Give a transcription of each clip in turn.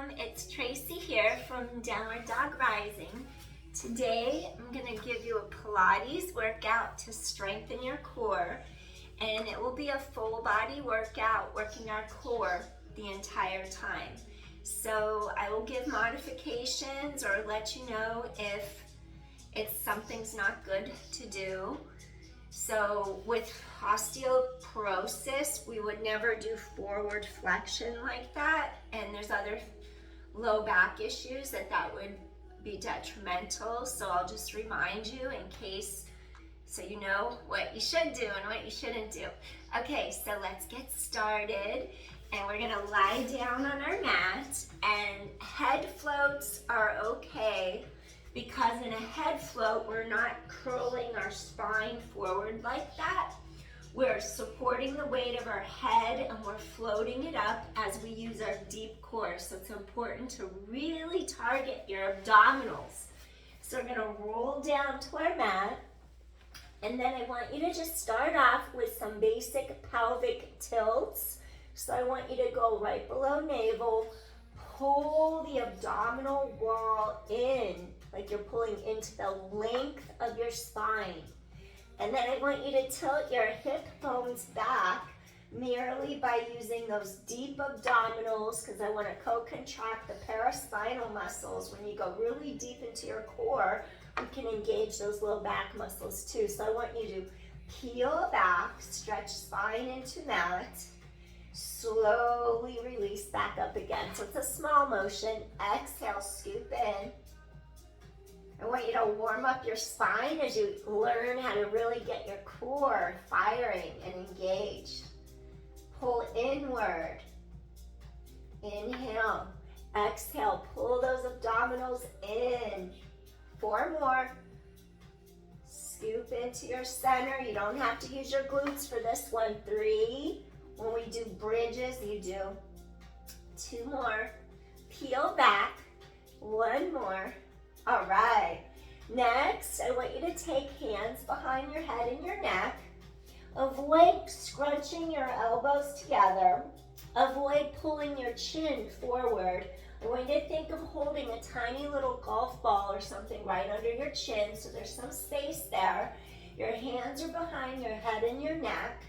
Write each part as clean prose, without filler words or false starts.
It's Traci here from Downward Dog Rising. Today I'm going to give you a Pilates workout to strengthen your core, and it will be a full body workout working our core the entire time. So I will give modifications or let you know if something's not good to do. So with osteoporosis, we would never do forward flexion like that, and there's other low back issues that would be detrimental. So I'll just remind you in case, so you know what you should do and what you shouldn't do. Okay, so let's get started, and we're gonna lie down on our mat, and head floats are okay. Because in a head float, we're not curling our spine forward like that. We're supporting the weight of our head and we're floating it up as we use our deep core. So it's important to really target your abdominals. So we're gonna roll down to our mat, and then I want you to just start off with some basic pelvic tilts. So I want you to go right below navel, pull the abdominal wall in, like you're pulling into the length of your spine. And then I want you to tilt your hip bones back merely by using those deep abdominals, because I want to co-contract the paraspinal muscles. When you go really deep into your core, we can engage those low back muscles too. So I want you to peel back, stretch spine into mat, slowly release back up again. So it's a small motion. Exhale, scoop in. I want you to warm up your spine as you learn how to really get your core firing and engaged. Pull inward. Inhale. Exhale. Pull those abdominals in. 4 more. Scoop into your center. You don't have to use your glutes for this one. 3. When we do bridges, you do 2 more. Peel back. 1 more. All right. Next, I want you to take hands behind your head and your neck. Avoid scrunching your elbows together. Avoid pulling your chin forward. I want you to think of holding a tiny little golf ball or something right under your chin, so there's some space there. Your hands are behind your head and your neck.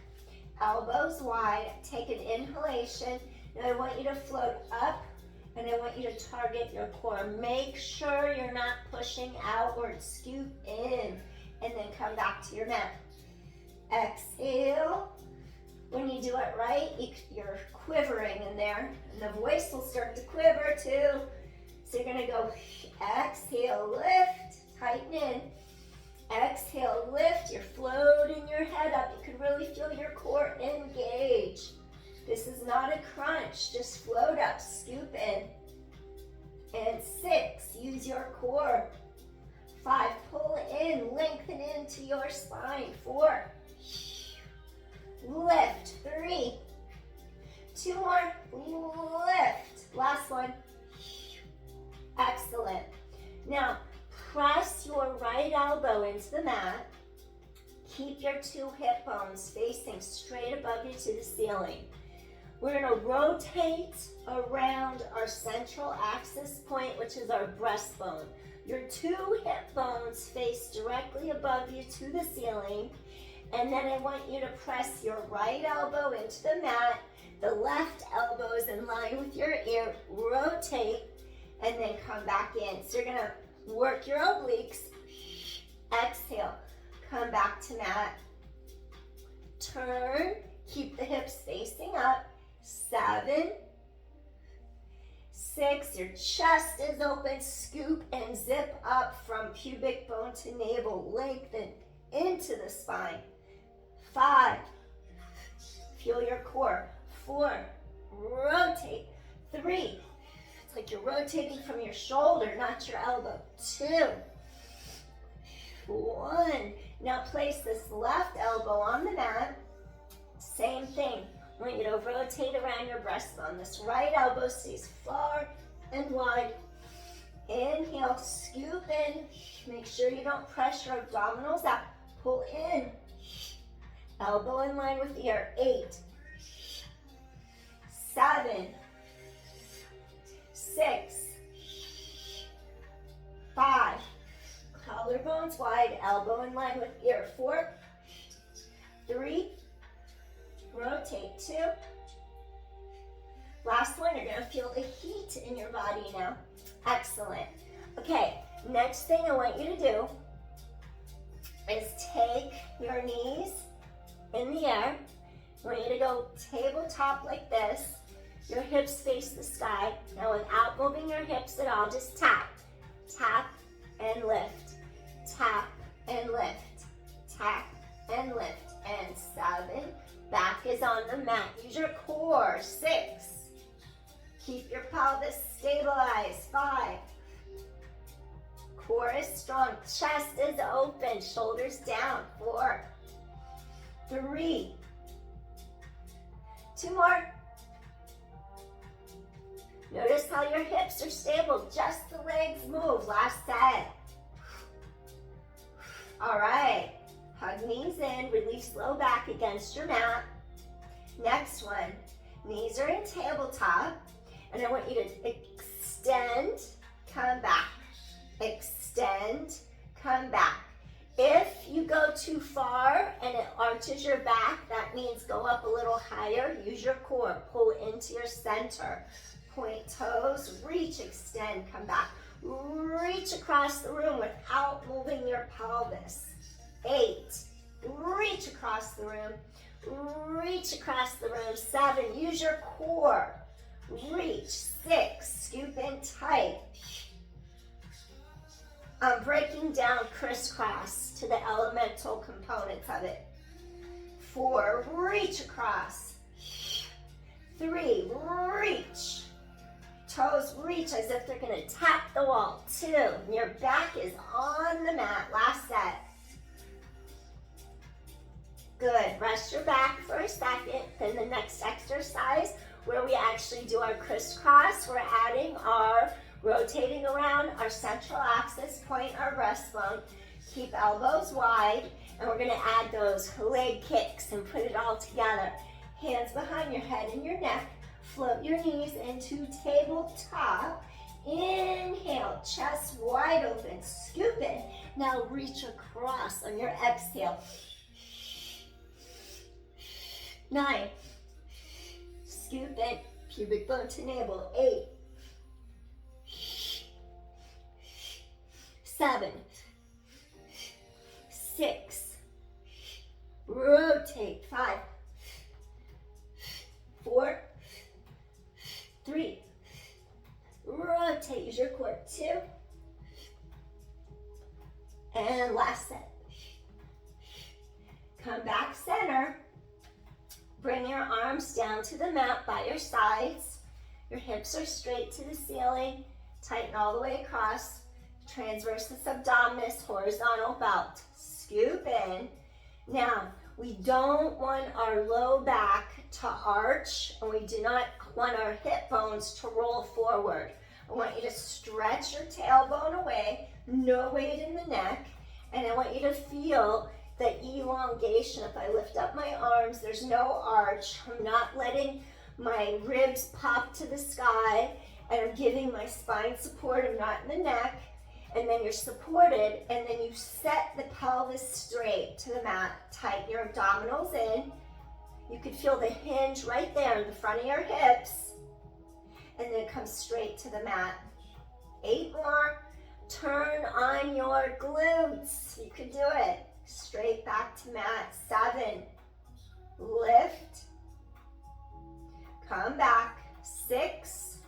Elbows wide. Take an inhalation. Now I want you to float up, and I want you to target your core. Make sure you're not pushing outward. Scoop in, and then come back to your mat. Exhale. When you do it right, you're quivering in there, and the voice will start to quiver too. So you're gonna go exhale, lift, tighten in. Exhale, lift. You're floating your head up. You can really feel your core engage. This is not a crunch. Just float up, scoop in. And 6, use your core. 5, pull in, lengthen into your spine. 4, lift. 3, 2 more, lift. Last one. Excellent. Now, press your right elbow into the mat. Keep your 2 hip bones facing straight above you to the ceiling. We're going to rotate around our central axis point, which is our breastbone. Your 2 hip bones face directly above you to the ceiling. And then I want you to press your right elbow into the mat. The left elbow is in line with your ear. Rotate and then come back in. So you're going to work your obliques. Exhale. Come back to mat. Turn. Keep the hips facing up. 7, 6, your chest is open. Scoop and zip up from pubic bone to navel. Lengthen into the spine. 5, feel your core. 4, rotate. 3, it's like you're rotating from your shoulder, not your elbow. 2, 1. Now place this left elbow on the mat. Same thing. I want you to rotate around your breastbone. This right elbow stays far and wide. Inhale, scoop in. Make sure you don't press your abdominals out. Pull in. Elbow in line with ear. 8, 7, 6, elbow in line with ear. 4, 3, rotate. 2. Last one, you're gonna feel the heat in your body now. Excellent. Okay, next thing I want you to do is take your knees in the air. I want you to go tabletop like this. Your hips face the sky. Now without moving your hips at all, just tap, tap and lift, tap and lift, tap and lift. And 7, back is on the mat. Use your core. 6, keep your pelvis stabilized. 5, core is strong, chest is open, shoulders down. 4, 3, 2 more. Notice how your hips are stable, just the legs move. Last set. All right, hug knees in, release low back against your mat. Next one, knees are in tabletop, and I want you to extend, come back, extend, come back. If you go too far and it arches your back, that means go up a little higher. Use your core, pull into your center. Point toes, reach, extend, come back. Reach across the room without moving your pelvis. 8, reach across the room. Reach across the room. 7, use your core. Reach. 6, scoop in tight. I'm breaking down crisscross to the elemental components of it. 4, reach across. 3, reach. Toes reach as if they're gonna tap the wall. 2, your back is on the mat. Last set. Good, rest your back for a second. Then the next exercise where we actually do our crisscross, we're adding our rotating around our central axis, point our breastbone, keep elbows wide, and we're gonna add those leg kicks and put it all together. Hands behind your head and your neck. Float your knees into tabletop. Inhale, chest wide open, scoop in. Now reach across on your exhale. 9, scoop in, pubic bone to navel. 8, 7, 6, rotate. 5, 4, 3, rotate, use your core. 2, and last set. Come back center. Bring your arms down to the mat by your sides. Your hips are straight to the ceiling. Tighten all the way across. Transversus abdominis, horizontal belt. Scoop in. Now, we don't want our low back to arch, and we do not want our hip bones to roll forward. I want you to stretch your tailbone away, no weight in the neck, and I want you to feel the elongation. If I lift up my arms, there's no arch. I'm not letting my ribs pop to the sky, and I'm giving my spine support. I'm not in the neck. And then you're supported, and then you set the pelvis straight to the mat. Tighten your abdominals in. You could feel the hinge right there in the front of your hips, and then come straight to the mat. 8 more. Turn on your glutes. You could do it. Straight back to mat. 7, lift, come back. 6,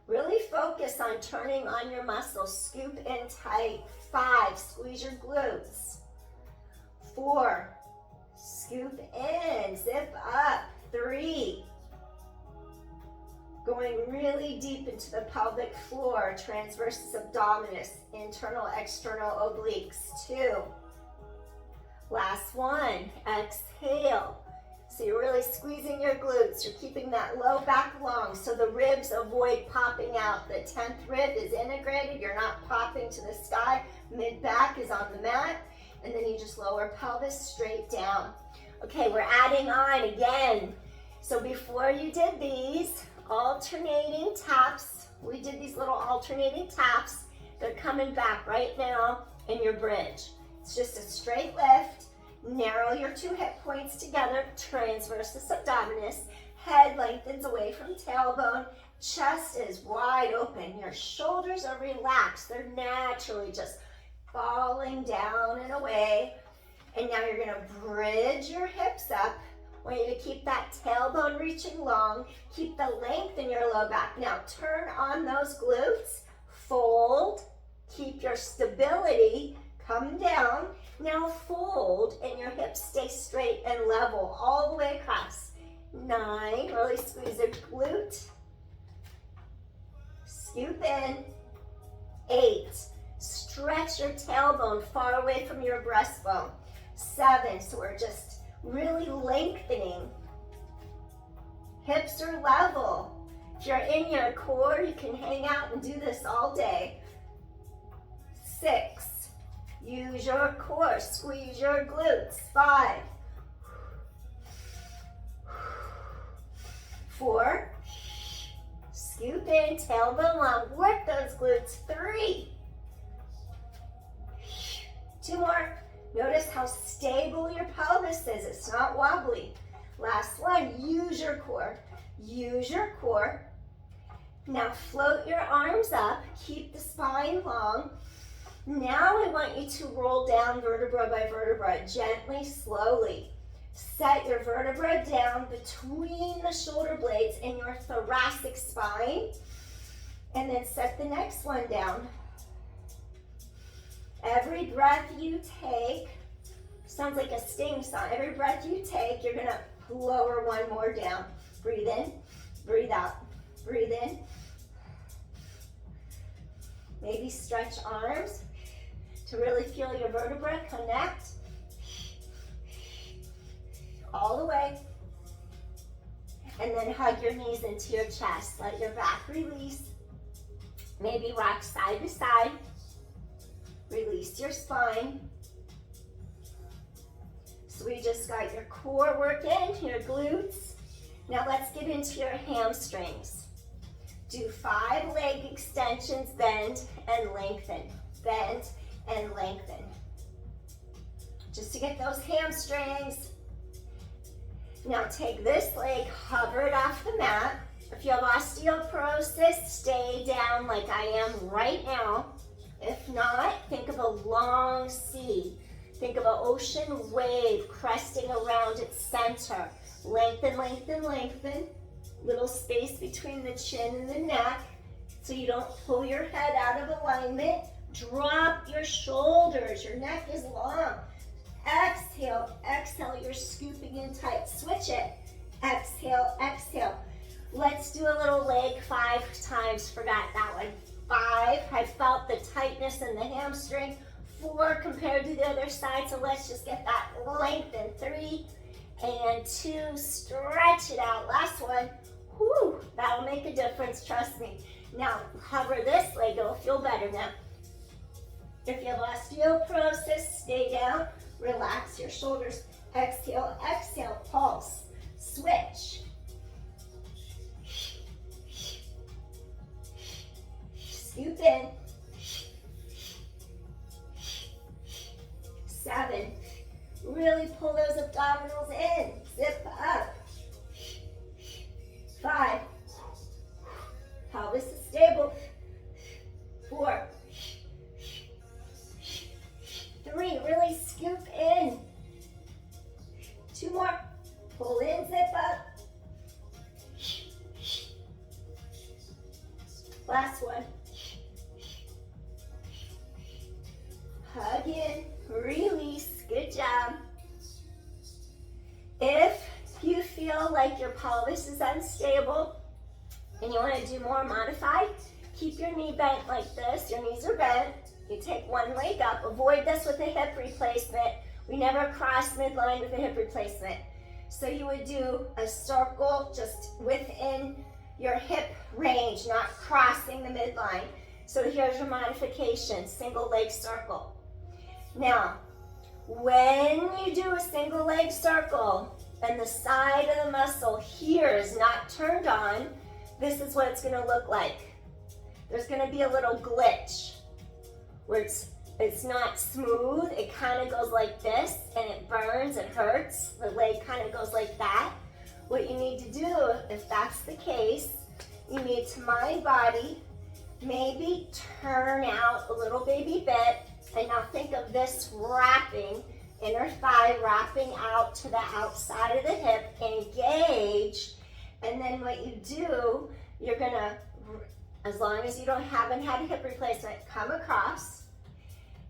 really focus on turning on your muscles. Scoop in tight. 5, squeeze your glutes. 4, scoop in, zip up. 3, going really deep into the pelvic floor, transversus abdominis, internal, external obliques. 2, last one, exhale. So you're really squeezing your glutes. You're keeping that low back long so the ribs avoid popping out. The 10th rib is integrated. You're not popping to the sky. Mid back is on the mat. And then you just lower pelvis straight down. Okay, we're adding on again. So before you did these alternating taps, we did these little alternating taps. They're coming back right now in your bridge. It's just a straight lift. Narrow your two hip points together, transversus abdominis. Head lengthens away from tailbone. Chest is wide open. Your shoulders are relaxed. They're naturally just falling down and away. And now you're gonna bridge your hips up. I want you to keep that tailbone reaching long. Keep the length in your low back. Now turn on those glutes. Fold. Keep your stability. Come down. Now fold and your hips stay straight and level all the way across. 9. Really squeeze your glute. Scoop in. 8. Stretch your tailbone far away from your breastbone. 7. So we're just really lengthening. Hips are level. If you're in your core, you can hang out and do this all day. 6. Use your core, squeeze your glutes. 5. 4. Scoop in, tailbone long, work those glutes. 3. 2 more. Notice how stable your pelvis is. It's not wobbly. Last one, use your core. Use your core. Now float your arms up, keep the spine long. Now I want you to roll down vertebra by vertebra, gently, slowly. Set your vertebra down between the shoulder blades in your thoracic spine. And then set the next one down. Every breath you take, sounds like a sting song. Every breath you take, you're gonna lower one more down. Breathe in, breathe out, breathe in. Maybe stretch arms to really feel your vertebra connect. All the way. And then hug your knees into your chest. Let your back release. Maybe rock side to side. Release your spine. So we just got your core working, your glutes. Now let's get into your hamstrings. Do 5 leg extensions, bend and lengthen. Bend and lengthen. Just to get those hamstrings. Now take this leg, hover it off the mat. If you have osteoporosis, stay down like I am right now. If not, think of a long C. Think of an ocean wave cresting around its center. Lengthen, lengthen, lengthen. Little space between the chin and the neck so you don't pull your head out of alignment. Drop your shoulders. Your neck is long. Exhale, exhale. You're scooping in tight. Switch it. Exhale, exhale. Let's do a little leg 5 times. Forgot that one. 5. I felt the tightness in the hamstring. 4 compared to the other side. So let's just get that lengthen. 3 and 2. Stretch it out. Last one. Whew, that'll make a difference. Trust me. Now hover this leg. It'll feel better now. If you have osteoporosis, stay down. Relax your shoulders. Exhale, exhale, pulse. Switch. Scoop in. 7. Really pull those abdominals in. Zip up. 5. Pelvis is stable. 4. 3, really scoop in. 2 more. Pull in, zip up. Last one. Hug in, release. Good job. If you feel like your pelvis is unstable and you want to do more modified, keep your knee bent like this. Your knees are bent. You take one leg up. Avoid this with a hip replacement. We never cross midline with a hip replacement. So you would do a circle just within your hip range, not crossing the midline. So here's your modification, single leg circle. Now, when you do a single leg circle and the side of the muscle here is not turned on, this is what it's going to look like. There's going to be a little glitch. where it's not smooth. It kind of goes like this and it burns and hurts. The leg kind of goes like that. What you need to do, if that's the case, you need to mind body, maybe turn out a little baby bit, and now think of this wrapping, inner thigh wrapping out to the outside of the hip, engage, and then what you do, you're gonna, as long as you haven't had a hip replacement, come across.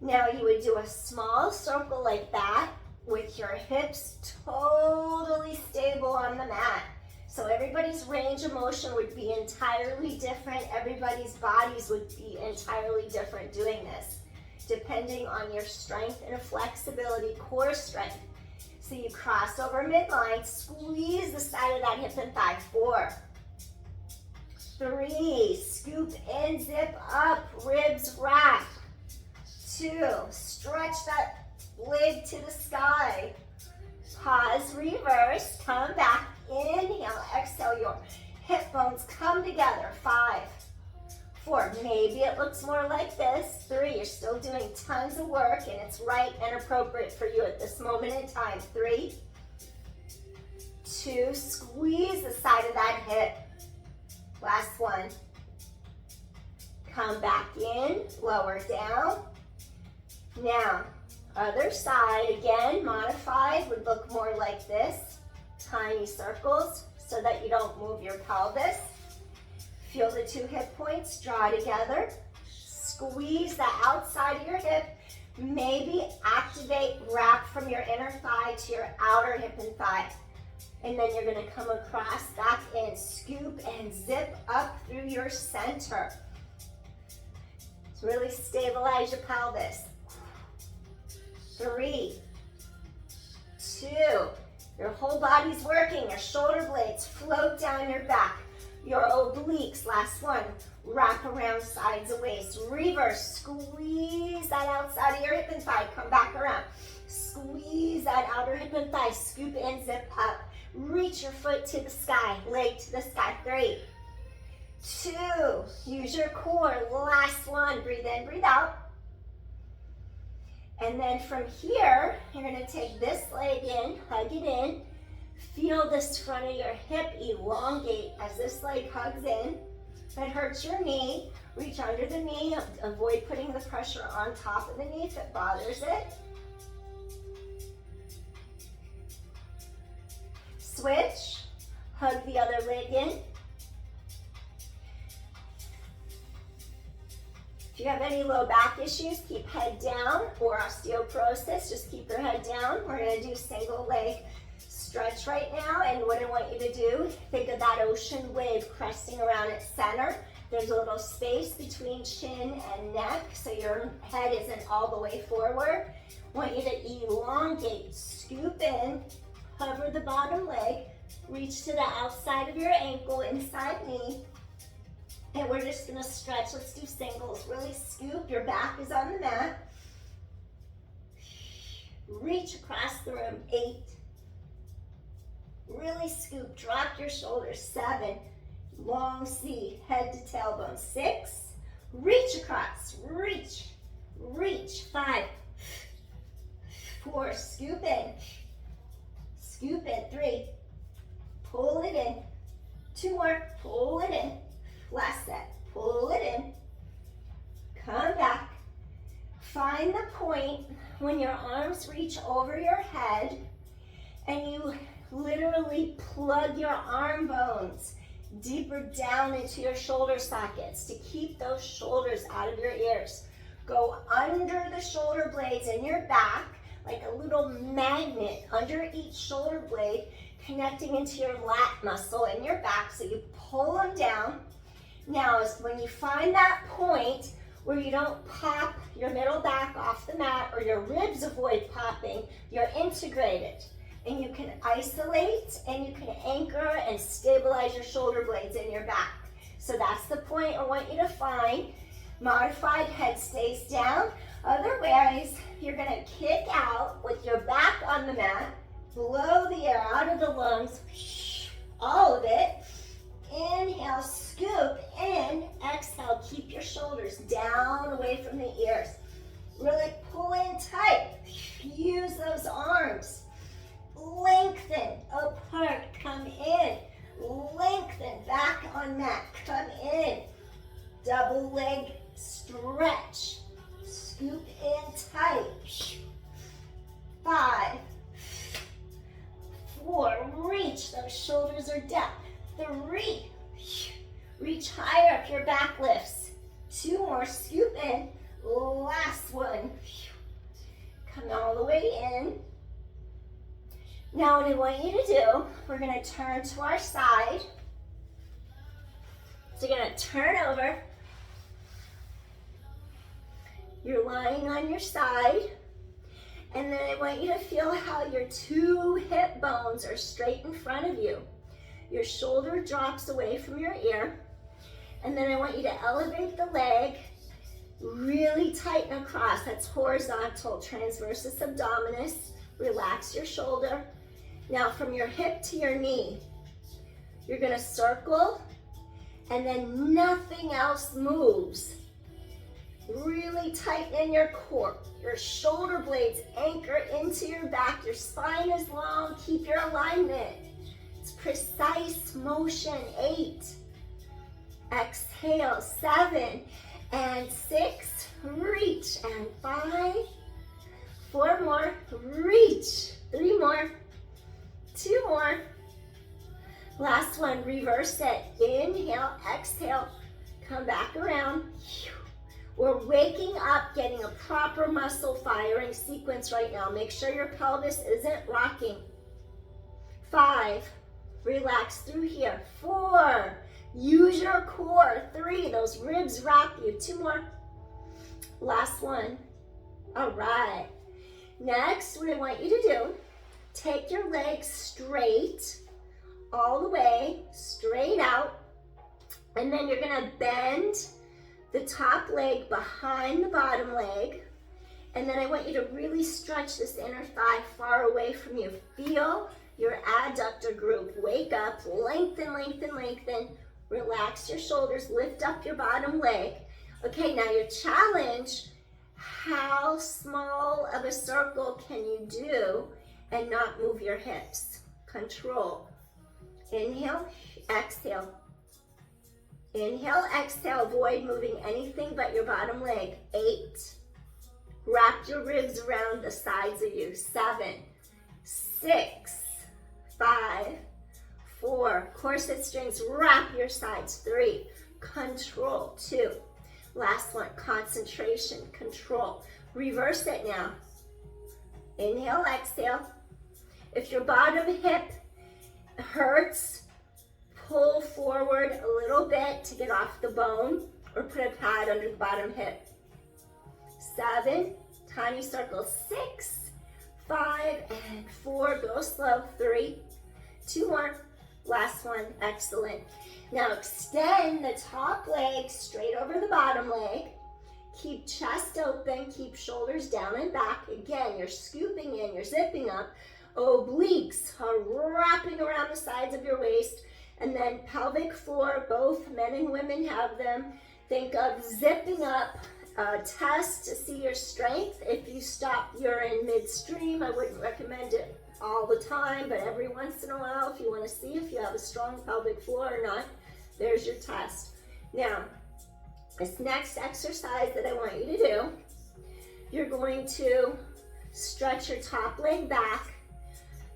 Now you would do a small circle like that with your hips totally stable on the mat. So everybody's range of motion would be entirely different. Everybody's bodies would be entirely different doing this, depending on your strength and flexibility, core strength. So you cross over midline, squeeze the side of that hip and thigh. 4, 3, scoop in, zip up, ribs wrap. 2, stretch that leg to the sky. Pause, reverse, come back, inhale, exhale, your hip bones come together. 5, 4, maybe it looks more like this. 3, you're still doing tons of work and it's right and appropriate for you at this moment in time. 3, 2, squeeze the side of that hip. Last one. Come back in, lower down. Now, other side, again, modified, would look more like this. Tiny circles so that you don't move your pelvis. Feel the 2 hip points draw together. Squeeze the outside of your hip. Maybe activate, wrap from your inner thigh to your outer hip and thigh. And then you're gonna come across, back in, scoop and zip up through your center. Really stabilize your pelvis. 3, 2, your whole body's working, your shoulder blades float down your back, your obliques, last one, wrap around sides of waist, reverse, squeeze that outside of your hip and thigh, come back around, squeeze that outer hip and thigh, scoop in, zip up, reach your foot to the sky, leg to the sky. 3, 2, use your core, last one, breathe in, breathe out. And then from here, you're gonna take this leg in, hug it in, feel this front of your hip elongate as this leg hugs in. If it hurts your knee, reach under the knee, avoid putting the pressure on top of the knee if it bothers it. Switch, hug the other leg in. If you have any low back issues, keep head down, or osteoporosis, just keep your head down. We're gonna do single leg stretch right now, and what I want you to do, think of that ocean wave cresting around its center. There's a little space between chin and neck, so your head isn't all the way forward. I want you to elongate, scoop in, hover the bottom leg, reach to the outside of your ankle, inside knee, and we're just gonna stretch. Let's do singles. Really scoop, your back is on the mat. Reach across the room. 8. Really scoop, drop your shoulders. 7, long C, head to tailbone. 6, reach across, reach, reach. 5, 4, scoop in, 3, pull it in. 2 more, pull it in. Last set, pull it in, come back. Find the point when your arms reach over your head and you literally plug your arm bones deeper down into your shoulder sockets to keep those shoulders out of your ears. Go under the shoulder blades in your back like a little magnet under each shoulder blade, connecting into your lat muscle in your back, so you pull them down. Now, when you find that point where you don't pop your middle back off the mat or your ribs avoid popping, you're integrated. And you can isolate and you can anchor and stabilize your shoulder blades in your back. So that's the point I want you to find. Modified, head stays down. Otherwise, you're gonna kick out with your back on the mat, blow the air out of the lungs, all of it. Inhale, scoop in, exhale, keep your shoulders down away from the ears. on mat. Come in. Double leg stretch. Scoop in tight. 5, 4, reach. Those shoulders are down. 3, reach higher if your back lifts. 2 more, scoop in. Last one. Come all the way in. Now what I want you to do, we're gonna turn to our side. So you're gonna turn over. You're lying on your side. And then I want you to feel how your 2 hip bones are straight in front of you. Your shoulder drops away from your ear. And then I want you to elevate the leg, really tighten across. That's horizontal, transversus abdominis. Relax your shoulder. Now from your hip to your knee, you're gonna circle, and then nothing else moves. Really tighten your core. Your shoulder blades anchor into your back. Your spine is long. Keep your alignment. It's precise motion. 8. Exhale. 7 and 6. Reach. And 5. 4 more. Reach. 3 more. 2 more. Last one. Reverse it. Inhale. Exhale. Come back around. We're waking up, getting a proper muscle firing sequence right now. Make sure your pelvis isn't rocking. 5, relax through here. 4, use your core. 3, those ribs wrap you. 2 more. Last one. All right. Next, what I want you to do, take your legs straight, all the way, straight out. And then you're gonna bend the top leg behind the bottom leg. And then I want you to really stretch this inner thigh far away from you. Feel your adductor group. Wake up, lengthen, lengthen, lengthen. Relax your shoulders, lift up your bottom leg. Okay, now your challenge, how small of a circle can you do and not move your hips? Control. Inhale, exhale. Inhale, exhale, avoid moving anything but your bottom leg. 8. Wrap your ribs around the sides of you. 7, 6, 5, 4. Corset strings, wrap your sides. 3, control. 2. Last one, concentration, control. Reverse it now. Inhale, exhale. If your bottom hip hurts, pull forward a little bit to get off the bone, or put a pad under the bottom hip. 7, tiny circle. 6, 5, and 4. Go slow. 3, 2 more. Last one. Excellent. Now extend the top leg straight over the bottom leg. Keep chest open. Keep shoulders down and back. Again, you're scooping in. You're zipping up. Obliques are wrapping around the sides of your waist. And then pelvic floor, both men and women have them. Think of zipping up. Test to see your strength. If you stop urine midstream, I wouldn't recommend it all the time, but every once in a while, if you want to see if you have a strong pelvic floor or not, there's your test. Now, this next exercise that I want you to do, you're going to stretch your top leg back.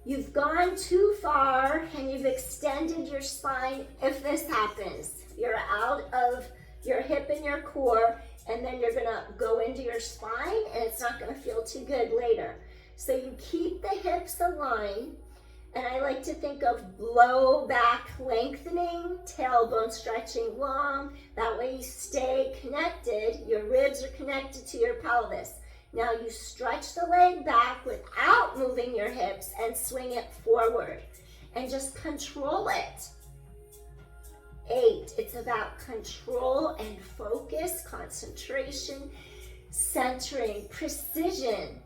You've gone too far and you've extended your spine. If this happens, you're out of your hip and your core, and then you're gonna go into your spine and it's not gonna feel too good later. So you keep the hips aligned, and I like to think of low back lengthening, tailbone stretching long. That way you stay connected. Your ribs are connected to your pelvis. Now you stretch the leg back without moving your hips and swing it forward and just control it. 8, it's about control and focus, concentration, centering, precision.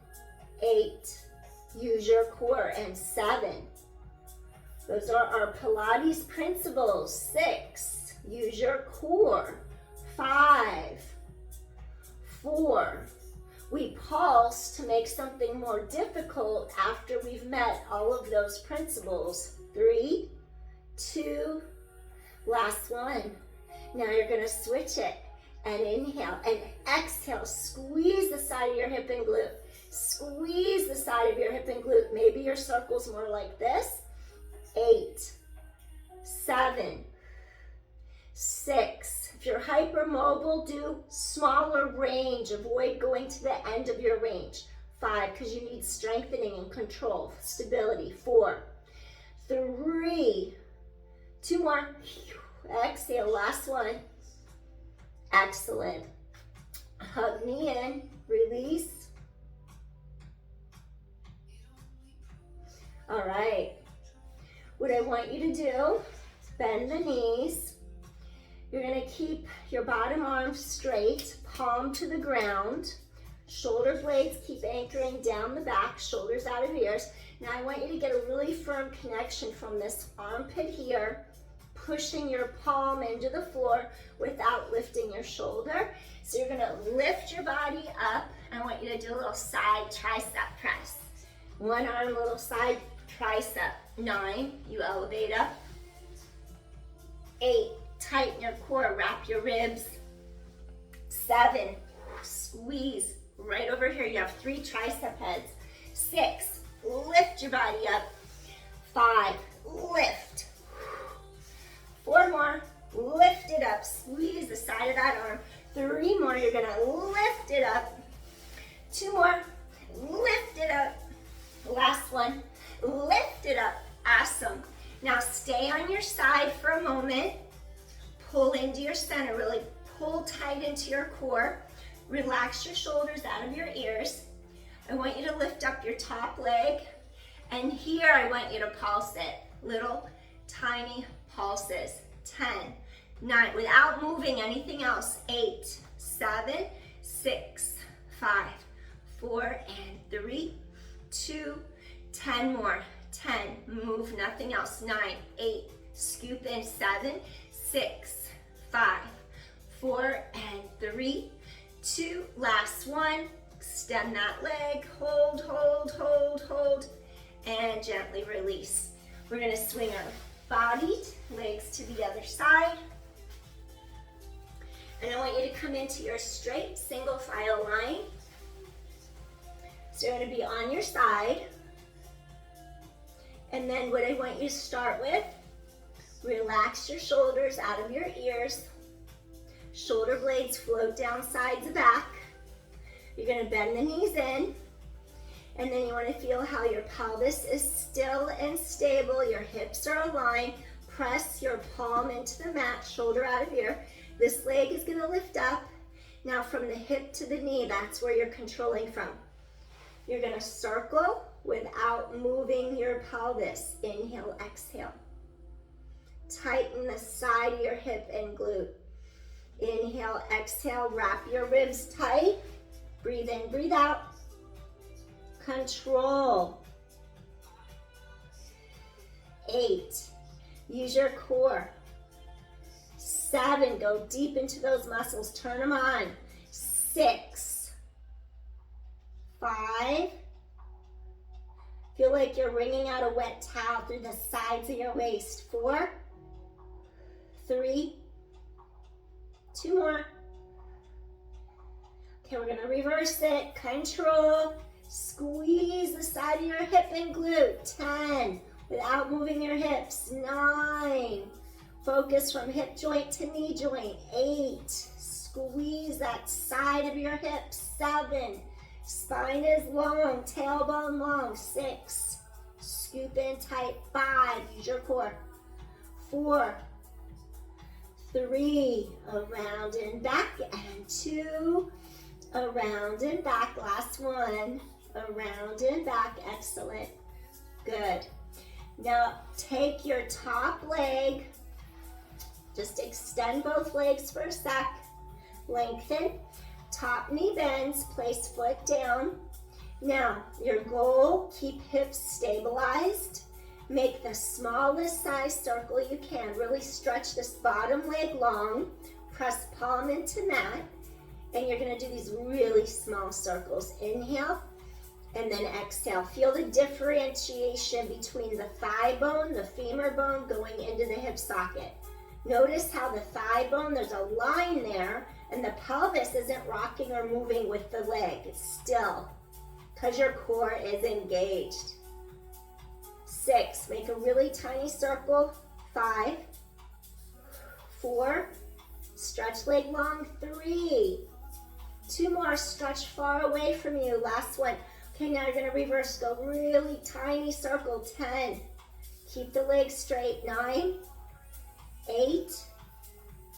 8, use your core. And 7, those are our Pilates principles. 6, use your core. 5, 4, we pulse to make something more difficult after we've met all of those principles. 3, 2, Last one. Now you're gonna switch it and inhale and exhale. Squeeze the side of your hip and glute. Squeeze the side of your hip and glute. Maybe your circle's more like this. 8, 7, 6. If you're hypermobile, do smaller range. Avoid going to the end of your range. 5, because you need strengthening and control, stability. 4, 3, 2 more. Exhale, last one. Excellent. Hug me in, release. All right. What I want you to do, bend the knees. You're gonna keep your bottom arm straight, palm to the ground. Shoulder blades keep anchoring down the back, shoulders out of ears. Now I want you to get a really firm connection from this armpit here, pushing your palm into the floor without lifting your shoulder. So you're gonna lift your body up. I want you to do a little side tricep press. One arm, little side tricep. 9, you elevate up. 8, tighten your core, wrap your ribs. 7, squeeze. Right over here, you have 3 tricep heads. 6, lift your body up. 5, lift. 4 more, lift it up. Squeeze the side of that arm. 3 more, you're gonna lift it up. 2 more, lift it up. Last one, lift it up. Awesome. Now stay on your side for a moment. Pull into your center, really pull tight into your core. Relax your shoulders out of your ears. I want you to lift up your top leg. And here I want you to pulse it. Little tiny pulses. 10, 9, without moving anything else. 8, 7, 6, 5, 4, and 3, 2, 10 more. 10, move, nothing else. 9, 8, scoop in. 7, 6, 5, 4, and 3, 2, last one. Extend that leg, hold, hold, hold, hold, and gently release. We're gonna swing our body, legs to the other side. And I want you to come into your straight single file line. So you're gonna be on your side. And then what I want you to start with, relax your shoulders out of your ears. Shoulder blades float down sides to back. You're gonna bend the knees in. And then you wanna feel how your pelvis is still and stable. Your hips are aligned. Press your palm into the mat, shoulder out of ear. This leg is gonna lift up. Now from the hip to the knee, that's where you're controlling from. You're gonna circle without moving your pelvis. Inhale, exhale. Tighten the side of your hip and glute. Inhale, exhale, wrap your ribs tight. Breathe in, breathe out. Control. 8, use your core. 7, go deep into those muscles, turn them on. 6, 5, feel like you're wringing out a wet towel through the sides of your waist. 4, 3, 2 more. Okay, we're gonna reverse it. Control. Squeeze the side of your hip and glute. 10, without moving your hips. 9, focus from hip joint to knee joint. 8, squeeze that side of your hip. 7, spine is long, tailbone long. 6, scoop in tight. 5, use your core. 4, 3, around and back, and 2, around and back. Last one, around and back. Excellent. Good. Now take your top leg, just extend both legs for a sec, lengthen, top knee bends, place foot down. Now your goal, keep hips stabilized. Make the smallest size circle you can. Really stretch this bottom leg long. Press palm into mat. And you're gonna do these really small circles. Inhale, and then exhale. Feel the differentiation between the thigh bone, the femur bone going into the hip socket. Notice how the thigh bone, there's a line there, and the pelvis isn't rocking or moving with the leg. It's still, because your core is engaged. 6, make a really tiny circle. 5, 4, stretch leg long. 3, 2 more, stretch far away from you. Last one. Okay, now you're gonna reverse, go really tiny circle. 10, keep the legs straight. 9, 8,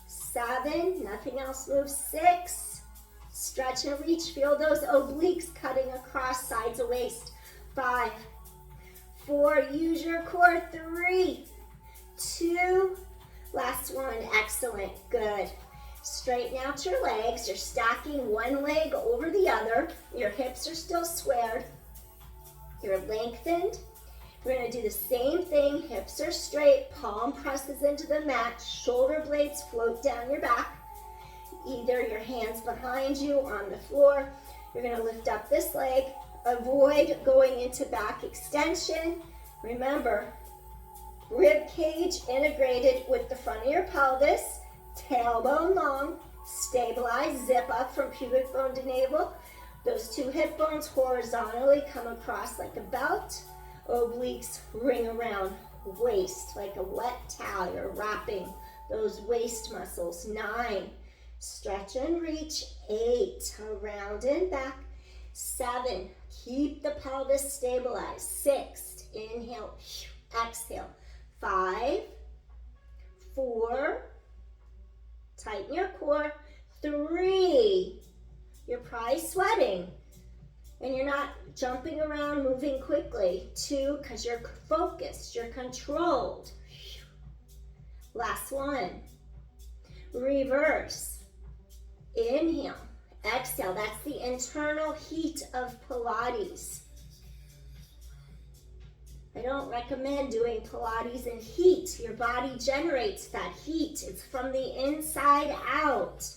7, nothing else moves. 6, stretch and reach, feel those obliques cutting across sides of waist. 5, 4, use your core. 3, 2, last one. Excellent, good. Straighten out your legs. You're stacking one leg over the other. Your hips are still squared. You're lengthened. We're going to do the same thing. Hips are straight, palm presses into the mat, shoulder blades float down your back. Either your hands behind you on the floor. You're going to lift up this leg. Avoid going into back extension. Remember, rib cage integrated with the front of your pelvis, tailbone long, stabilize, zip up from pubic bone to navel. Those 2 hip bones horizontally come across like a belt. Obliques ring around waist like a wet towel. You're wrapping those waist muscles. 9, stretch and reach. 8, around and back. 7, keep the pelvis stabilized. 6, inhale, exhale. 5, 4, tighten your core. 3, you're probably sweating and you're not jumping around, moving quickly. 2, because you're focused, you're controlled. Last one. Reverse. Inhale, exhale. That's the internal heat of Pilates. I don't recommend doing Pilates in heat. Your body generates that heat. It's from the inside out,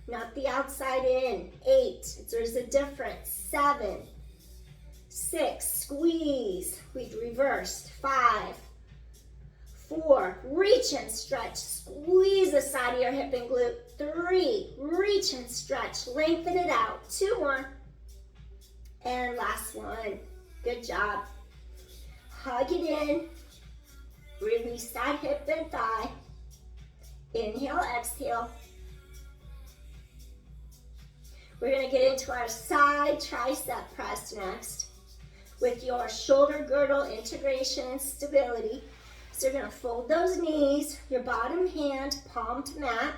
not the outside in. 8, there's a difference. 7, 6, squeeze. We reversed. 5, 4, reach and stretch. Squeeze the side of your hip and glute. 3, reach and stretch. Lengthen it out. 2 more. And last one. Good job. Hug it in. Release that hip and thigh. Inhale, exhale. We're going to get into our side tricep press next with your shoulder girdle integration and stability. So you're going to fold those knees, your bottom hand, palm to mat.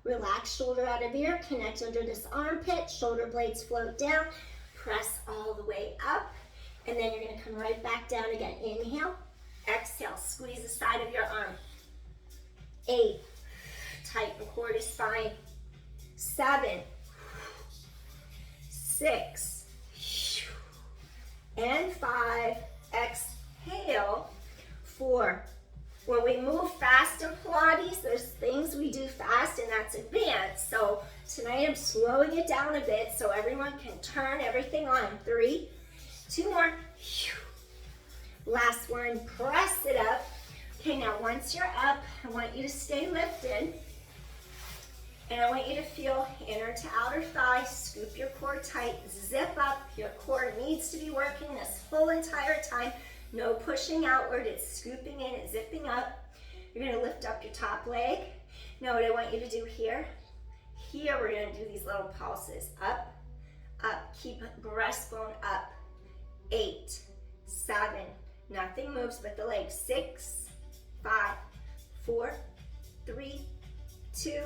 Relax shoulder out of ear, connect under this armpit, shoulder blades float down, press all the way up, and then you're going to come right back down again. Inhale, exhale, squeeze the side of your arm. 8, tighten core to spine. 7, 6, and 5, exhale. 4. When we move fast in Pilates, there's things we do fast and that's advanced. So tonight I'm slowing it down a bit so everyone can turn everything on. 3, 2 more. Last one, press it up. Okay, now once you're up, I want you to stay lifted. And I want you to feel inner to outer thigh, scoop your core tight, zip up. Your core needs to be working this whole entire time. No pushing outward, it's scooping in, it's zipping up. You're gonna lift up your top leg. Now what I want you to do here, we're gonna do these little pulses. Up, up, keep breastbone up. 8, 7, nothing moves but the legs. 6, 5, 4, 3, 2,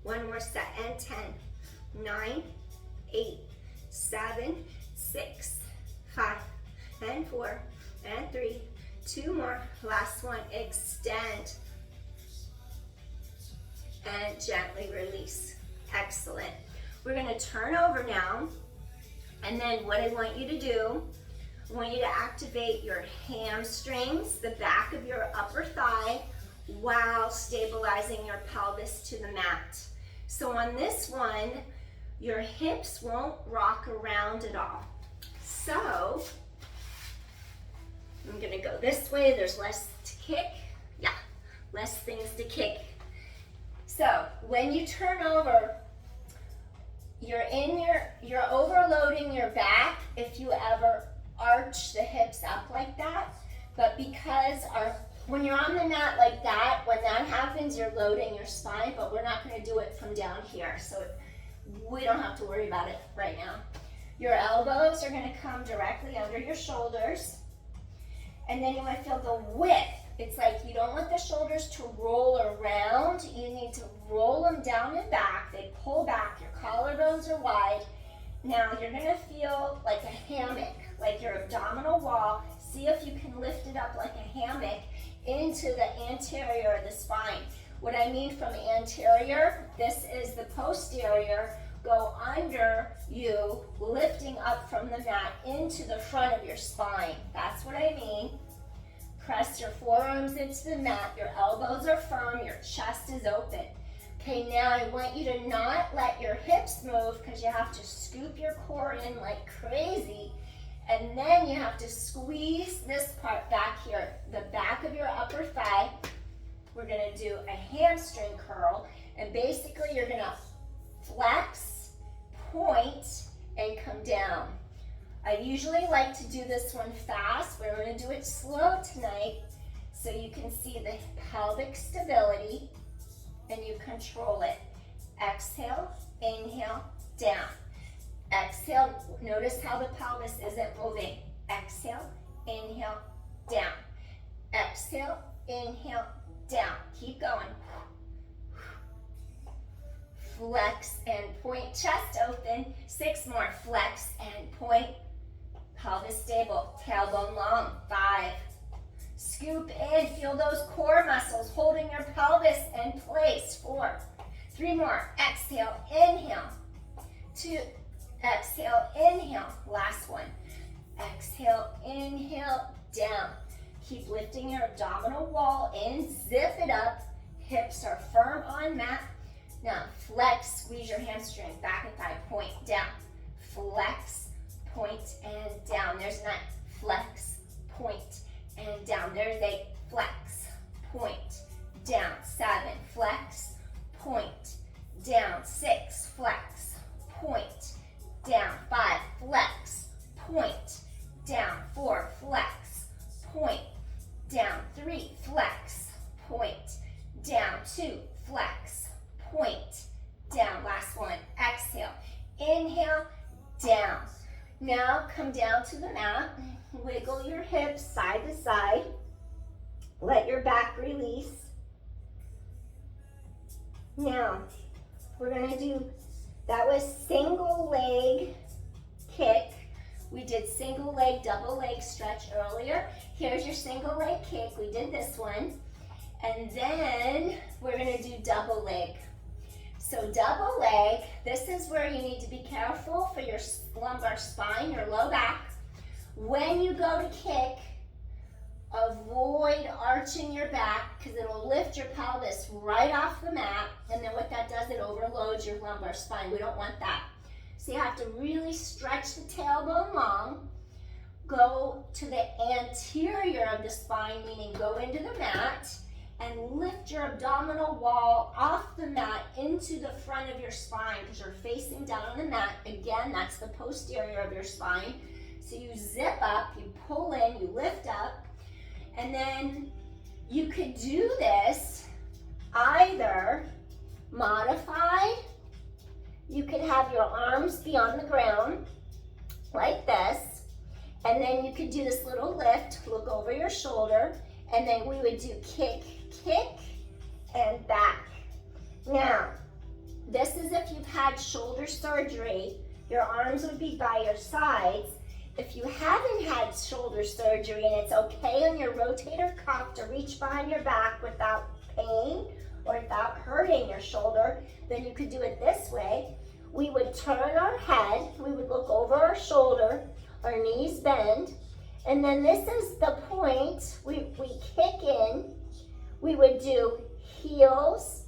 one more set, and 10, 9, 8, 7, 6, 5, and 4, and 3, 2 more, last one, extend, and gently release. Excellent. We're going to turn over now, and then what I want you to do, I want you to activate your hamstrings, the back of your upper thigh, while stabilizing your pelvis to the mat. So on this one, your hips won't rock around at all. So I'm gonna go this way, there's less to kick. Yeah, less things to kick. So when you turn over, you're overloading your back if you ever arch the hips up like that. But because when you're on the mat like that, when that happens, you're loading your spine, but we're not going to do it from down here. So we don't have to worry about it right now. Your elbows are going to come directly under your shoulders. And then you want to feel the width. It's like you don't want the shoulders to roll around. You need to roll them down and back. They pull back. Your collarbones are wide. Now you're going to feel like a hammock, like your abdominal wall. See if you can lift it up like a hammock into the anterior of the spine. What I mean from anterior, this is the posterior. Go under you, lifting up from the mat into the front of your spine. That's what I mean. Press your forearms into the mat. Your elbows are firm. Your chest is open. Okay, now I want you to not let your hips move because you have to scoop your core in like crazy. And then you have to squeeze this part back here, the back of your upper thigh. We're going to do a hamstring curl. And basically you're going to flex, point, and come down. I usually like to do this one fast, but I'm going to do it slow tonight so you can see the pelvic stability and you control it. Exhale, inhale, down. Exhale, notice how the pelvis isn't moving. Exhale, inhale, down. Exhale, inhale, down. Keep going. Flex and point, chest open. 6 more. Flex and point. Pelvis stable, tailbone long. 5. Scoop in, feel those core muscles holding your pelvis in place. 4. 3 more. Exhale, inhale. 2. Exhale, inhale. Last one. Exhale, inhale, down. Keep lifting your abdominal wall in. Zip it up. Hips are firm on mat. Now flex, squeeze your hamstring. Back and thigh, point, down. Flex, point, and down. There's 9. Flex, point, and down. There's 8. Flex, point, down. 7. Flex, point, down. 6. Flex, point, down. 5. Flex, point, down. 4. Flex, point, down. 3. Flex, point, down. 2. Flex, point, down. Last one. Exhale, inhale, down. Now come down to the mat. Wiggle your hips side to side. Let your back release. Now, we're going to do, that was single leg kick. We did single leg, double leg stretch earlier. Here's your single leg kick. We did this one. And then we're going to do double leg. So double leg, this is where you need to be careful for your lumbar spine, your low back. When you go to kick, avoid arching your back because it'll lift your pelvis right off the mat. And then what that does, it overloads your lumbar spine. We don't want that. So you have to really stretch the tailbone long. Go to the anterior of the spine, meaning go into the mat. And lift your abdominal wall off the mat into the front of your spine because you're facing down on the mat. Again, that's the posterior of your spine. So you zip up, you pull in, you lift up, and then you could do this either modified. You could have your arms be on the ground like this, and then you could do this little lift, look over your shoulder, and then we would do kick, kick, and back. Now, this is if you've had shoulder surgery, your arms would be by your sides. If you haven't had shoulder surgery and it's okay on your rotator cuff to reach behind your back without pain or without hurting your shoulder, then you could do it this way. We would turn our head, we would look over our shoulder, our knees bend, and then this is the point. We kick in, we would do heels,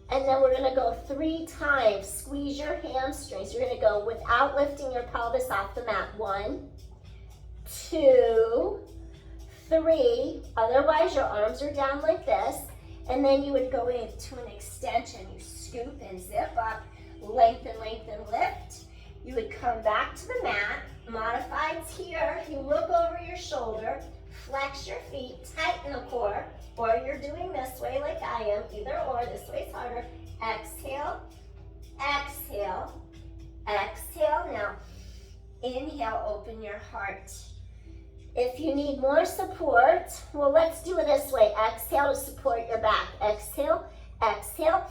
and then we're gonna go 3 times. Squeeze your hamstrings. You're gonna go without lifting your pelvis off the mat. 1, 2, 3. Otherwise, your arms are down like this. And then you would go into an extension. You scoop and zip up, lengthen, lengthen, lift. You would come back to the mat. Modifieds here. You look over your shoulder, flex your feet, tighten the core, or you're doing this way like I am, either or, this way's harder. Exhale, exhale, exhale. Now, inhale, open your heart. If you need more support, well, let's do it this way. Exhale to support your back. Exhale, exhale.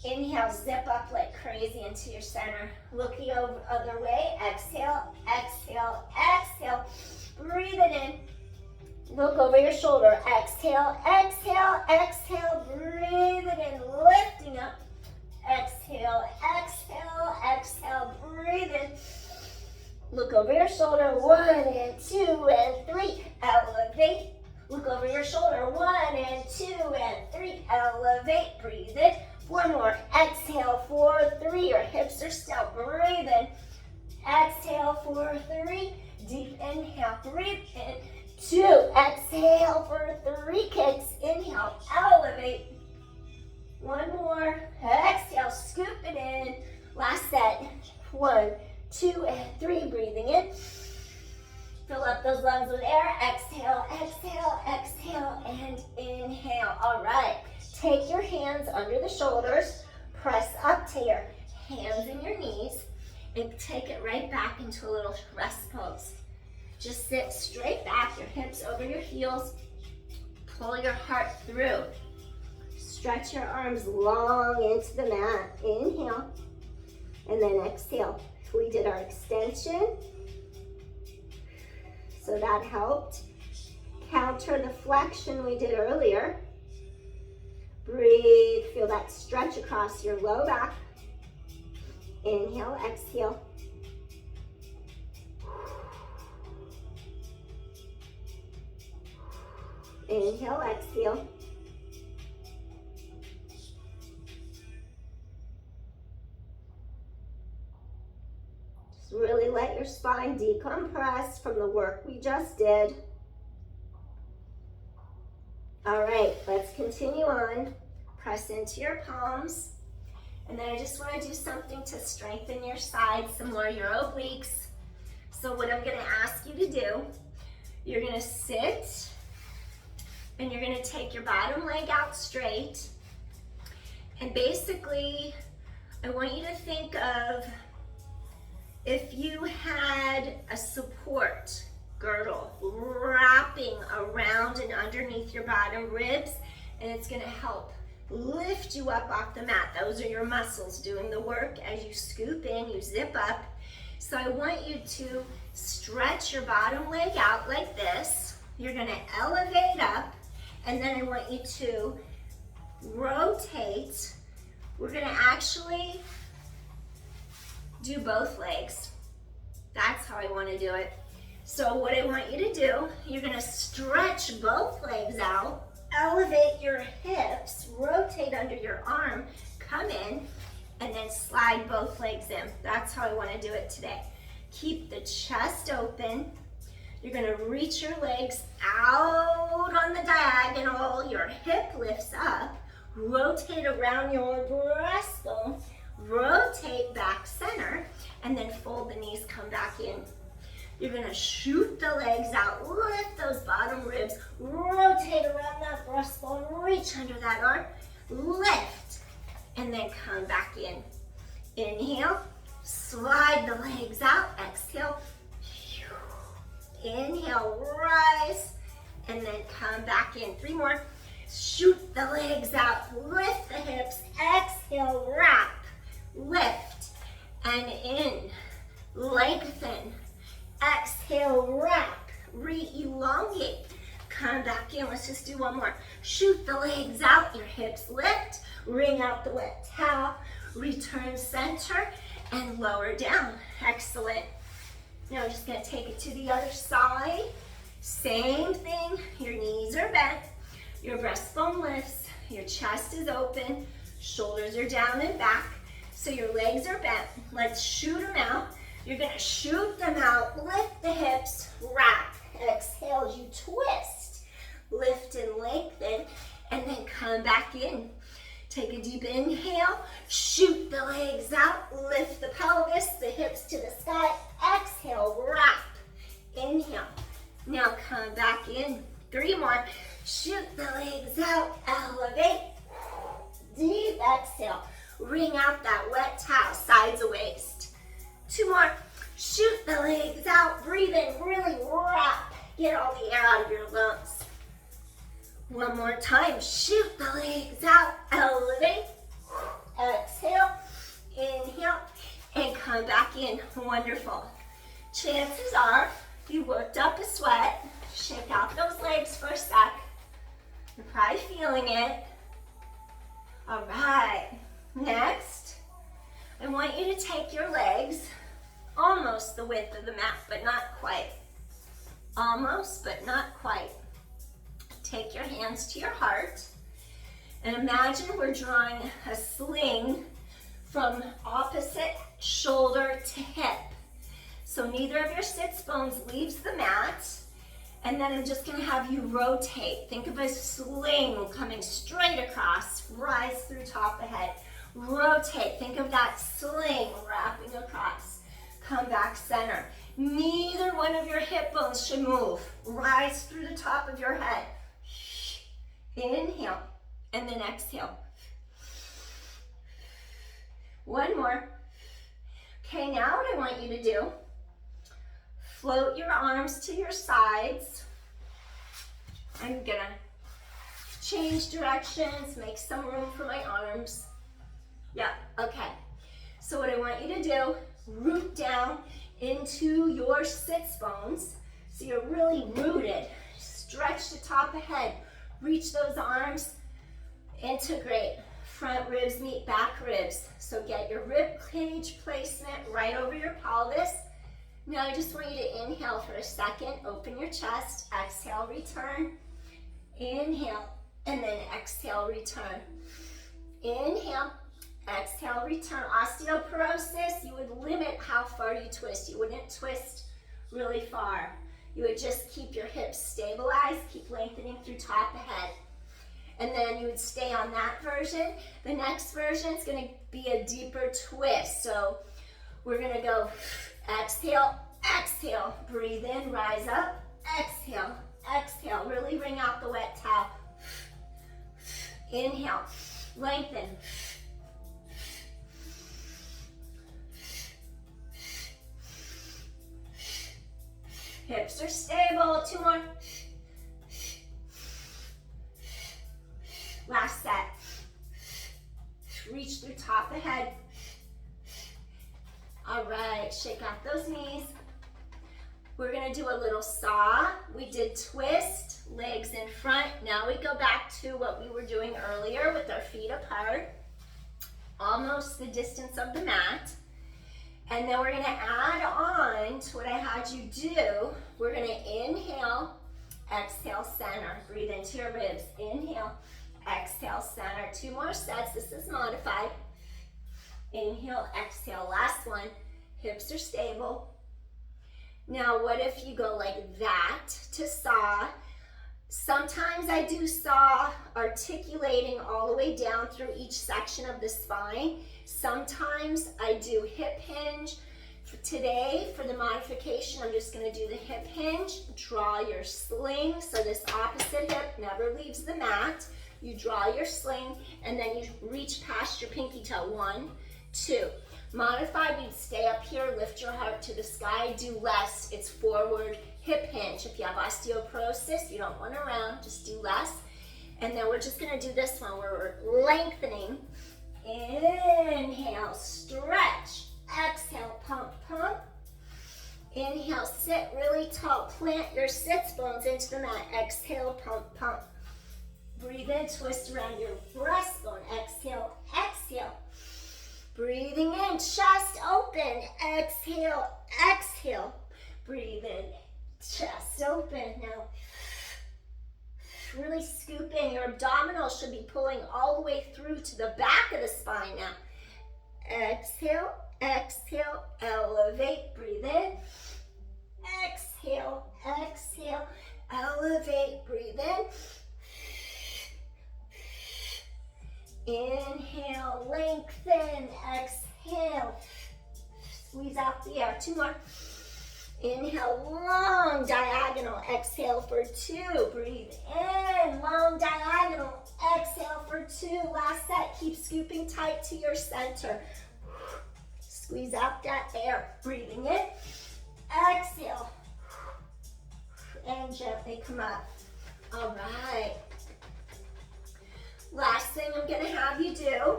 Inhale, zip up like crazy into your center. Look the other way. Exhale, exhale, exhale. Breathe it in. Look over your shoulder. Exhale, exhale, exhale. Breathe it in. Lifting up. Exhale, exhale, exhale. Breathe in. Look over your shoulder. 1 and 2 and 3. Elevate. Look over your shoulder. 1 and 2 and 3. Elevate. Breathe in. 1 more. Exhale, 4, 3. Your hips are still. Breathe in. Exhale, 4, 3. Deep inhale. Breathe in. 2. Exhale for 3 kicks. Inhale. Elevate. 1 more. Exhale. Scoop it in. Last set. 1, 2, and 3. Breathing in. Fill up those lungs with air. Exhale, exhale, exhale, and inhale. All right. Take your hands under the shoulders. Press up to your hands and your knees. And take it right back into a little rest pose. Just sit straight back, your hips over your heels. Pull your heart through. Stretch your arms long into the mat. Inhale. And then exhale. We did our extension. So that helped. Counter the flexion we did earlier. Breathe. Feel that stretch across your low back. Inhale, exhale. Inhale, exhale. Just really let your spine decompress from the work we just did. All right, let's continue on. Press into your palms. And then I just want to do something to strengthen your sides, some more your obliques. So what I'm going to ask you to do, you're going to sit and you're going to take your bottom leg out straight. And basically, I want you to think of if you had a support girdle wrapping around and underneath your bottom ribs, and it's going to help lift you up off the mat. Those are your muscles doing the work as you scoop in, you zip up. So I want you to stretch your bottom leg out like this. You're going to elevate up, and then I want you to rotate. We're going to actually do both legs. That's how I want to do it. So what I want you to do, you're going to stretch both legs out, elevate your hips, rotate under your arm, come in, and then slide both legs in. That's how I want to do it today. Keep the chest open. You're going to reach your legs out on the diagonal. Your hip lifts up. Rotate around your breastbone. Rotate back center, and then fold the knees, come back in. You're going to shoot the legs out, lift those bottom ribs, rotate around that breastbone, reach under that arm, lift, and then come back in. Inhale, slide the legs out, exhale, inhale, rise, and then come back in. 3 more. Shoot the legs out, lift the hips, exhale, wrap, lift, and in, lengthen. Exhale, wrap, re-elongate. Come back in, let's just do 1 more. Shoot the legs out, your hips lift, wring out the wet towel, return center, and lower down. Excellent. Now we're just gonna take it to the other side. Same thing, your knees are bent, your breastbone lifts, your chest is open, shoulders are down and back, so your legs are bent. Let's shoot them out. You're gonna shoot them out, lift the hips, wrap. Exhale as you twist, lift and lengthen, and then come back in. Take a deep inhale, shoot the legs out, lift the pelvis, the hips to the sky. Exhale, wrap. Inhale. Now come back in. 3 more. Shoot the legs out, elevate. Deep exhale. Wring out that wet towel, sides of waist. 2 more. Shoot the legs out, breathe in, really wrap. Get all the air out of your lungs. 1 more time. Shoot the legs out, elevate. Exhale, inhale, and come back in. Wonderful. Chances are you worked up a sweat. Shake out those legs for a sec. You're probably feeling it. All right. Next, I want you to take your legs almost the width of the mat, but not quite. Almost, but not quite. Take your hands to your heart and imagine we're drawing a sling from opposite shoulder to hip. So neither of your sits bones leaves the mat. And then I'm just going to have you rotate. Think of a sling coming straight across. Rise through top of head. Rotate. Think of that sling wrapping across. Come back center. Neither one of your hip bones should move. Rise through the top of your head. Inhale. And then exhale. 1 more. Okay, now what I want you to do, float your arms to your sides. I'm gonna change directions, make some room for my arms. Yeah, okay. So what I want you to do, root down into your sits bones. So you're really rooted. Stretch the top of head. Reach those arms. Integrate. Front ribs meet back ribs. So get your rib cage placement right over your pelvis. Now I just want you to inhale for a second. Open your chest. Exhale, return. Inhale, and then exhale, return. Inhale, exhale, return. Osteoporosis, you would limit how far you twist. You wouldn't twist really far. You would just keep your hips stabilized, keep lengthening through top of head. And then you would stay on that version. The next version is going to be a deeper twist. So we're going to go exhale, exhale, breathe in, rise up, exhale, exhale. Really wring out the wet towel. Inhale, lengthen. Hips are stable. 2 more. Last set. Reach through top of head. All right, shake out those knees. We're gonna do a little saw. We did twist, legs in front. Now we go back to what we were doing earlier with our feet apart, almost the distance of the mat. And then we're gonna add on to what I had you do. We're gonna inhale, exhale, center. Breathe into your ribs. Inhale, exhale, center. 2 more sets. This is modified. Inhale, exhale. Last one. Hips are stable. Now, what if you go like that to saw? Sometimes I do saw articulating all the way down through each section of the spine. Sometimes I do hip hinge. Today, for the modification, I'm just going to do the hip hinge. Draw your sling, so this opposite hip never leaves the mat. You draw your sling, and then you reach past your pinky toe. 1, 2. Modified, you'd stay up here, lift your heart to the sky, do less. It's forward hip hinge. If you have osteoporosis, you don't want to round, just do less. And then we're just going to do this one where we're lengthening. Inhale, stretch. Exhale, pump, pump. Inhale, sit really tall. Plant your sits bones into the mat. Exhale, pump, pump. Breathe in, twist around your breastbone. Exhale, exhale. Breathing in, chest open. Exhale, exhale. Breathe in, chest open. Now, really scoop in. Your abdominals should be pulling all the way through to the back of the spine now. Exhale, exhale, elevate. Breathe in. Exhale, exhale, elevate. Breathe in. Inhale, lengthen. Exhale, squeeze out the air. 2 more. Inhale, long diagonal. Exhale for 2. Breathe in, long diagonal. Exhale for 2. Last set. Keep scooping tight to your center. Squeeze out that air. Breathing in. Exhale. And gently come up. All right. Last thing I'm going to have you do,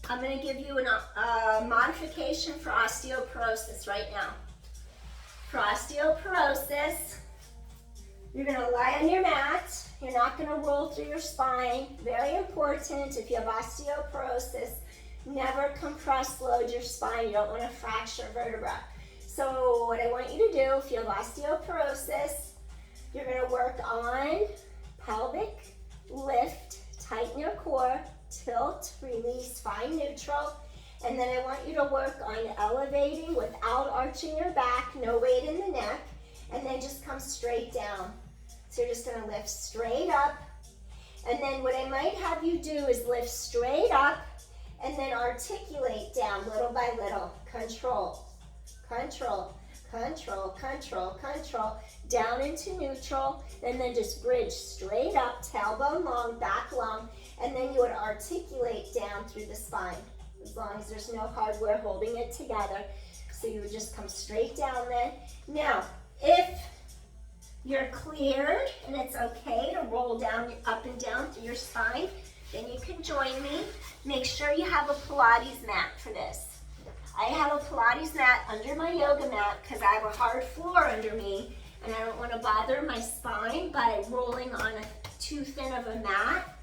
I'm going to give you a modification for osteoporosis right now. For osteoporosis, you're going to lie on your mat. You're not going to roll through your spine. Very important. If you have osteoporosis, never compress load your spine. You don't want to fracture vertebra. So what I want you to do, if you have osteoporosis, you're going to work on pelvic lift, tighten your core, tilt, release, find neutral. And then I want you to work on elevating without arching your back, no weight in the neck, and then just come straight down. So you're just going to lift straight up. And then what I might have you do is lift straight up and then articulate down little by little. Control, control, control, control, control, down into neutral, and then just bridge straight up, tailbone long, back long, and then you would articulate down through the spine, as long as there's no hardware holding it together. So you would just come straight down then. Now, if you're cleared and it's okay to roll down, up and down through your spine, then you can join me. Make sure you have a Pilates mat for this. I have a Pilates mat under my yoga mat because I have a hard floor under me and I don't want to bother my spine by rolling on too thin of a mat.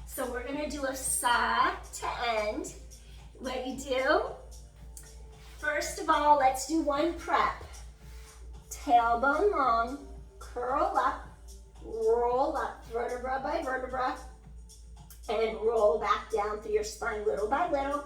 So we're going to do a saw to end. What you do, first of all, let's do one prep. Tailbone long, curl up, roll up vertebra by vertebra, and roll back down through your spine little by little.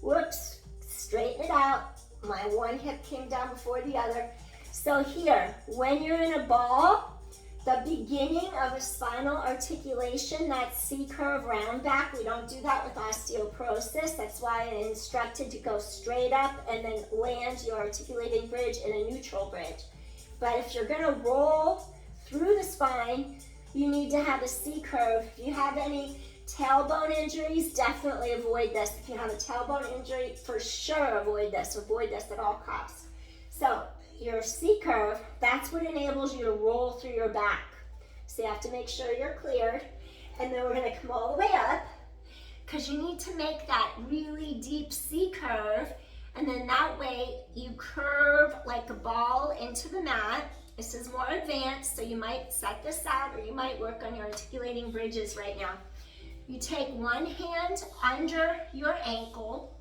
Whoops, straighten it out. My one hip came down before the other. So here, when you're in a ball, the beginning of a spinal articulation, that C-curve round back, we don't do that with osteoporosis. That's why I'm instructed to go straight up and then land your articulating bridge in a neutral bridge. But if you're gonna roll through the spine, you need to have a C-curve. If you have any tailbone injuries, definitely avoid this. If you have a tailbone injury, for sure avoid this at all costs. So your C-curve, that's what enables you to roll through your back. So you have to make sure you're cleared. And then we're gonna come all the way up because you need to make that really deep C-curve. And then that way you curve like a ball into the mat. This is more advanced, so you might set this out or you might work on your articulating bridges right now. You take one hand under your ankle,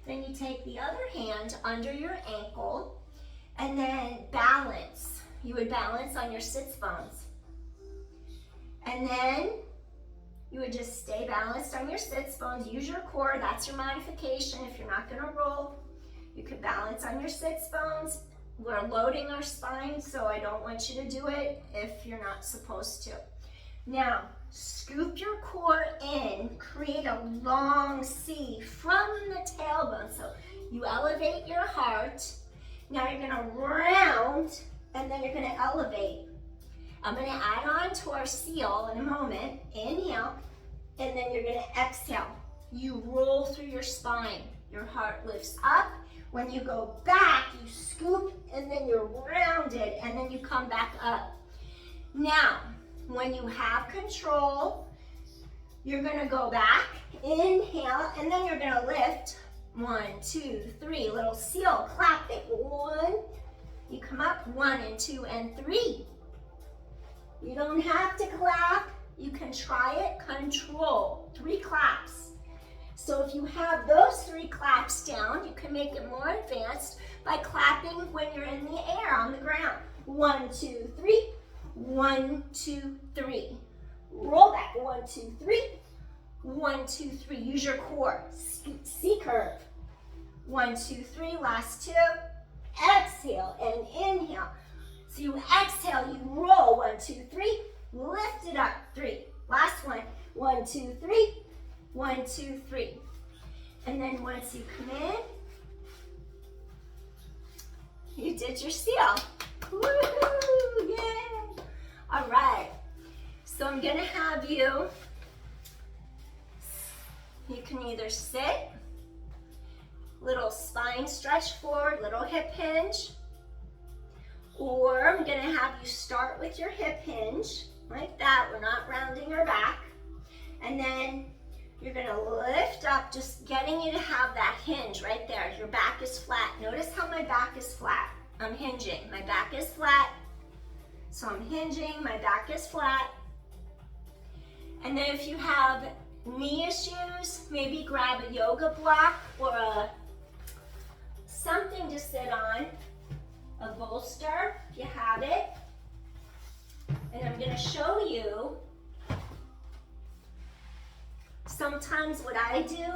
then you take the other hand under your ankle, and then balance. You would balance on your sits bones. And then you would just stay balanced on your sits bones. Use your core, that's your modification. If you're not gonna roll, you could balance on your sits bones. We're loading our spine, so I don't want you to do it if you're not supposed to. Now, scoop your core in, create a long C from the tailbone. So you elevate your heart. Now you're gonna round, and then you're gonna elevate. I'm gonna add on to our seal in a moment. Inhale, and then you're gonna exhale. You roll through your spine. Your heart lifts up. When you go back, you scoop, and then you're rounded, and then you come back up. Now, when you have control, you're gonna go back, inhale, and then you're gonna lift. 1, 2, 3, little seal, clap it. 1, you come up, 1 and 2 and 3. You don't have to clap, you can try it, control, 3 claps. So if you have those 3 claps down, you can make it more advanced by clapping when you're in the air on the ground. 1, 2, 3, 1, 2, 3. Roll back, 1, 2, 3, 1, 2, 3. Use your core, C-curve. 1, 2, 3, last 2. Exhale and inhale. So you exhale, you roll, 1, 2, 3, lift it up, 3. Last one, 1, 2, 3, 1, 2, 3. And then once you come in, you did your seal. Woo-hoo, yeah. All right, so I'm gonna have you can either sit, little spine stretch forward, little hip hinge, or I'm gonna have you start with your hip hinge, like that. We're not rounding your back. And then you're gonna lift up, just getting you to have that hinge right there. Your back is flat. Notice how my back is flat. I'm hinging, my back is flat. So I'm hinging, my back is flat. And then if you have knee issues, maybe grab a yoga block or something to sit on, a bolster if you have it. And I'm gonna show you sometimes what I do.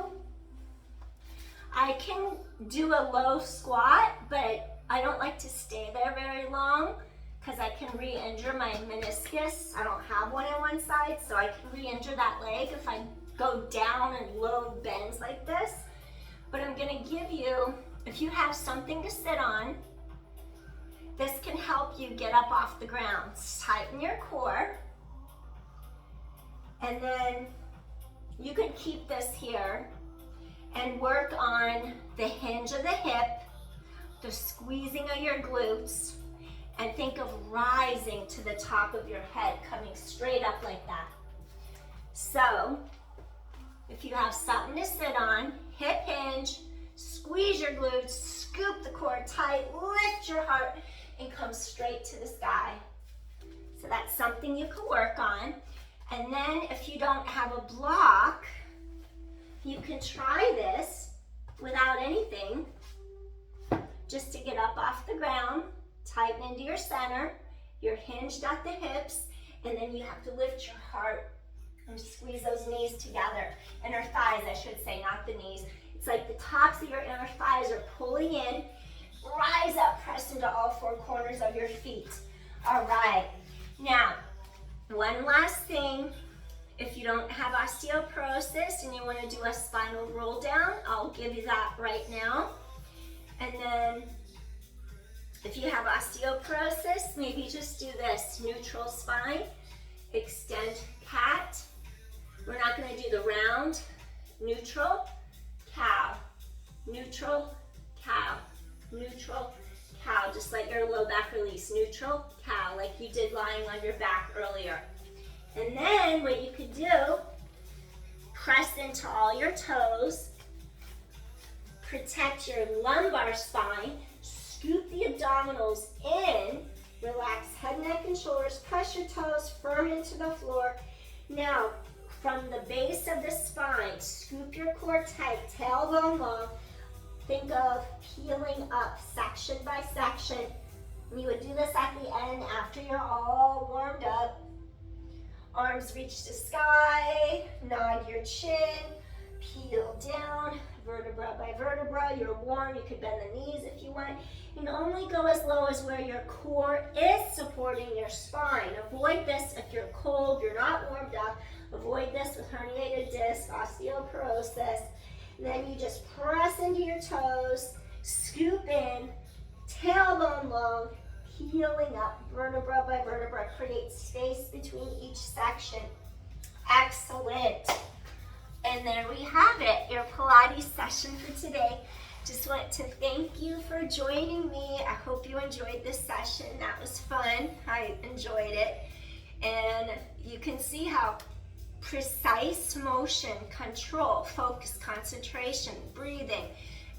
I can do a low squat, but I don't like to stay there very long because I can re-injure my meniscus. I don't have one on one side, so I can re-injure that leg if I go down and low bends like this. But I'm gonna give you, if you have something to sit on, this can help you get up off the ground. Tighten your core, and then you can keep this here and work on the hinge of the hip, the squeezing of your glutes, and think of rising to the top of your head, coming straight up like that. So, if you have something to sit on, hip hinge, squeeze your glutes, scoop the core tight, lift your heart, and come straight to the sky. So that's something you can work on. And then if you don't have a block, you can try this without anything, just to get up off the ground, tighten into your center, you're hinged at the hips, and then you have to lift your heart and squeeze those knees together. Inner thighs, I should say, not the knees. It's like the tops of your inner thighs are pulling in. Rise up, press into all four corners of your feet. All right, now, one last thing. If you don't have osteoporosis and you want to do a spinal roll down, I'll give you that right now. And then if you have osteoporosis, maybe just do this, neutral spine, extend cat. We're not going to do the round, neutral, cow, neutral, cow, neutral, cow, just like your low back release, neutral, cow, like you did lying on your back earlier. And then what you could do, press into all your toes, protect your lumbar spine, scoop the abdominals in, relax head, neck, and shoulders, press your toes firm into the floor. Now, from the base of the spine, scoop your core tight, tailbone long. Think of peeling up section by section. And you would do this at the end after you're all warmed up. Arms reach to sky, nod your chin, peel down, vertebra by vertebra. You're warm, you could bend the knees if you want. And only go as low as where your core is supporting your spine. Avoid this if you're cold, you're not warmed up. Avoid this with herniated disc, osteoporosis. And then you just press into your toes, scoop in, tailbone long, peeling up vertebra by vertebra. Create space between each section. Excellent. And there we have it, your Pilates session for today. Just want to thank you for joining me. I hope you enjoyed this session. That was fun. I enjoyed it. And you can see how precise motion, control, focus, concentration, breathing,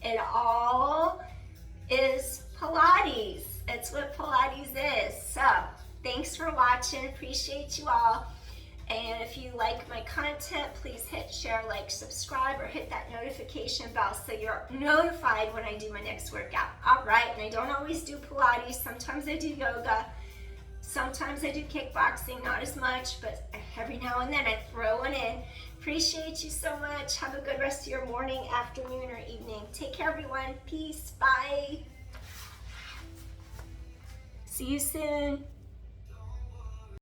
it all is Pilates. It's what Pilates is. So thanks for watching. Appreciate you all. And if you like my content, please hit share, like, subscribe, or hit that notification bell so you're notified when I do my next workout. All right, and I don't always do Pilates. Sometimes I do yoga. Sometimes I do kickboxing, not as much, but every now and then I throw one in. Appreciate you so much. Have a good rest of your morning, afternoon, or evening. Take care, everyone. Peace. Bye. See you soon.